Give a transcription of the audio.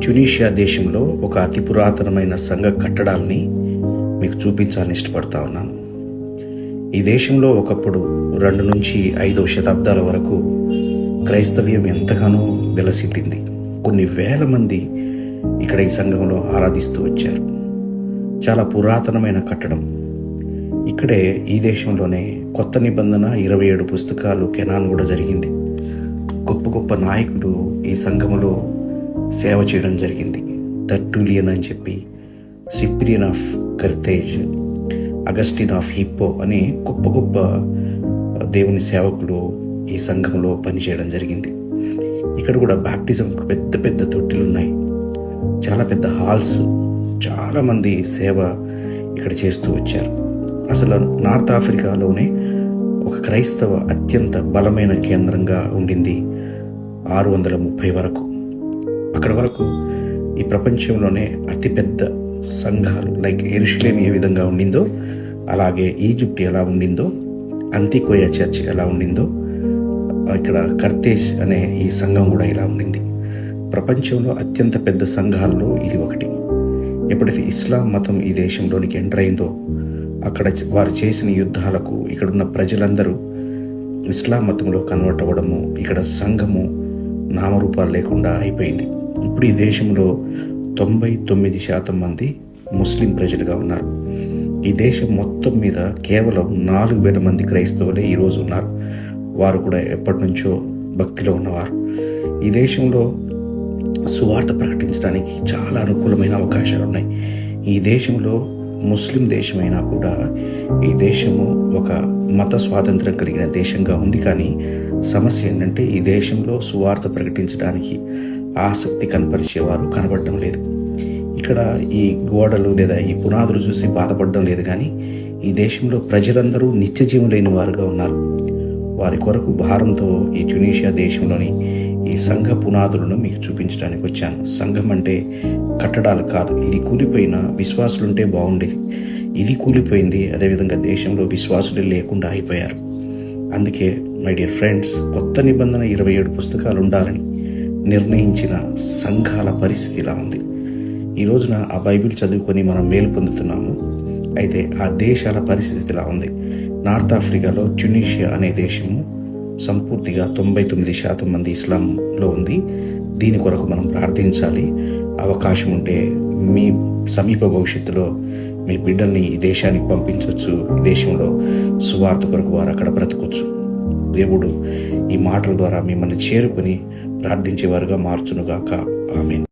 Tunisia దేశంలో ఒక అతి పురాతనమైన సంఘ కట్టడాల్ని మీకు చూపించాలని ఇష్టపడతా ఉన్నాను. ఈ దేశంలో ఒకప్పుడు 2 నుంచి 5వ శతాబ్దాల వరకు క్రైస్తవ్యం ఎంతగానో వెలసిల్లింది. కొన్ని వేల మంది ఇక్కడ ఈ సంఘంలో ఆరాధిస్తూ వచ్చారు. చాలా పురాతనమైన కట్టడం. ఇక్కడే ఈ దేశంలోనే కొత్త నిబంధన 27 పుస్తకాలు కెనాన్ కూడా జరిగింది. గొప్ప గొప్ప నాయకులు ఈ సంఘములో సేవ చేయడం జరిగింది. టర్టులియన్ అని చెప్పి, సిప్రియన్ ఆఫ్ కర్తేజ్, అగస్టిన్ ఆఫ్ హిప్పో అని గొప్ప గొప్ప దేవుని సేవకులు ఈ సంఘంలో పనిచేయడం జరిగింది. ఇక్కడ కూడా బ్యాప్టిజం పెద్ద పెద్ద తొట్టిలు ఉన్నాయి, చాలా పెద్ద హాల్స్, చాలామంది సేవ ఇక్కడ చేస్తూ వచ్చారు. అసలు నార్త్ ఆఫ్రికాలోనే ఒక క్రైస్తవ అత్యంత బలమైన కేంద్రంగా ఉండింది 630 వరకు. అక్కడ వరకు ఈ ప్రపంచంలోనే అతిపెద్ద సంఘాలు లైక్ యెరూషలేం ఏ విధంగా ఉండిందో, అలాగే ఈజిప్ట్ ఎలా ఉండిందో, అంతికోయ చర్చ్ ఎలా ఉండిందో, ఇక్కడ కర్తేజ్ అనే ఈ సంఘం కూడా ఇలా ఉండింది. ప్రపంచంలో అత్యంత పెద్ద సంఘాల్లో ఇది ఒకటి. ఎప్పుడైతే ఇస్లాం మతం ఈ దేశంలోనికి ఎంటర్ అయిందో, అక్కడ వారు చేసిన యుద్ధాలకు ఇక్కడున్న ప్రజలందరూ ఇస్లాం మతంలో కన్వర్ట్ అవ్వడము, ఇక్కడ సంఘము నామరూపాలు లేకుండా అయిపోయింది. ఇప్పుడు ఈ దేశంలో 99% మంది ముస్లిం ప్రజలుగా ఉన్నారు. ఈ దేశం మొత్తం మీద కేవలం 4,000 మంది క్రైస్తవులే ఈరోజు ఉన్నారు. వారు కూడా ఎప్పటి నుంచో భక్తిలో ఉన్నవారు. ఈ దేశంలో సువార్త ప్రకటించడానికి చాలా అనుకూలమైన అవకాశాలు ఉన్నాయి. ఈ దేశంలో ముస్లిం దేశమైనా కూడా ఈ దేశము ఒక మత స్వాతంత్రం కలిగిన దేశంగా ఉంది. కానీ సమస్య ఏంటంటే ఈ దేశంలో సువార్త ప్రకటించడానికి ఆసక్తి కనపరిచేవారు కనబడడం లేదు. ఇక్కడ ఈ గోడలు లేదా ఈ పునాదులు చూసి బాధపడడం లేదు, కానీ ఈ దేశంలో ప్రజలందరూ నిత్య జీవం లేని వారుగా ఉన్నారు. వారి కొరకు భారంతో ఈ ట్యునీషియా దేశంలోని ఈ సంఘ పునాదులను మీకు చూపించడానికి వచ్చాను. సంఘం అంటే కట్టడాలు కాదు. ఇది కూలిపోయిన విశ్వాసులుంటే బాగుండేది. ఇది కూలిపోయింది. అదేవిధంగా దేశంలో విశ్వాసులు లేకుండా అయిపోయారు. అందుకే మై డియర్ ఫ్రెండ్స్, కొత్త నిబంధన 27 పుస్తకాలు ఉండాలని నిర్ణయించిన సంఘాల పరిస్థితి ఇలా ఉంది. ఈ రోజున ఆ బైబిల్ చదువుకొని మనం మేలు పొందుతున్నాము. అయితే ఆ దేశాల పరిస్థితి ఇలా ఉంది. నార్త్ ఆఫ్రికాలో ట్యునీషియా అనే దేశము సంపూర్తిగా 99% మంది ఇస్లాంలో ఉంది. దీని కొరకు మనం ప్రార్థించాలి. అవకాశం ఉంటే మీ సమీప భవిష్యత్తులో మీ బిడ్డల్ని ఈ దేశానికి పంపించవచ్చు. ఈ దేశంలో సువార్త కొరకు వారు అక్కడ బ్రతకొచ్చు. దేవుడు ఈ మాటల ద్వారా మిమ్మల్ని చేరుకొని ప్రార్థించేవారుగా మార్చునుగాక. ఆమేన్.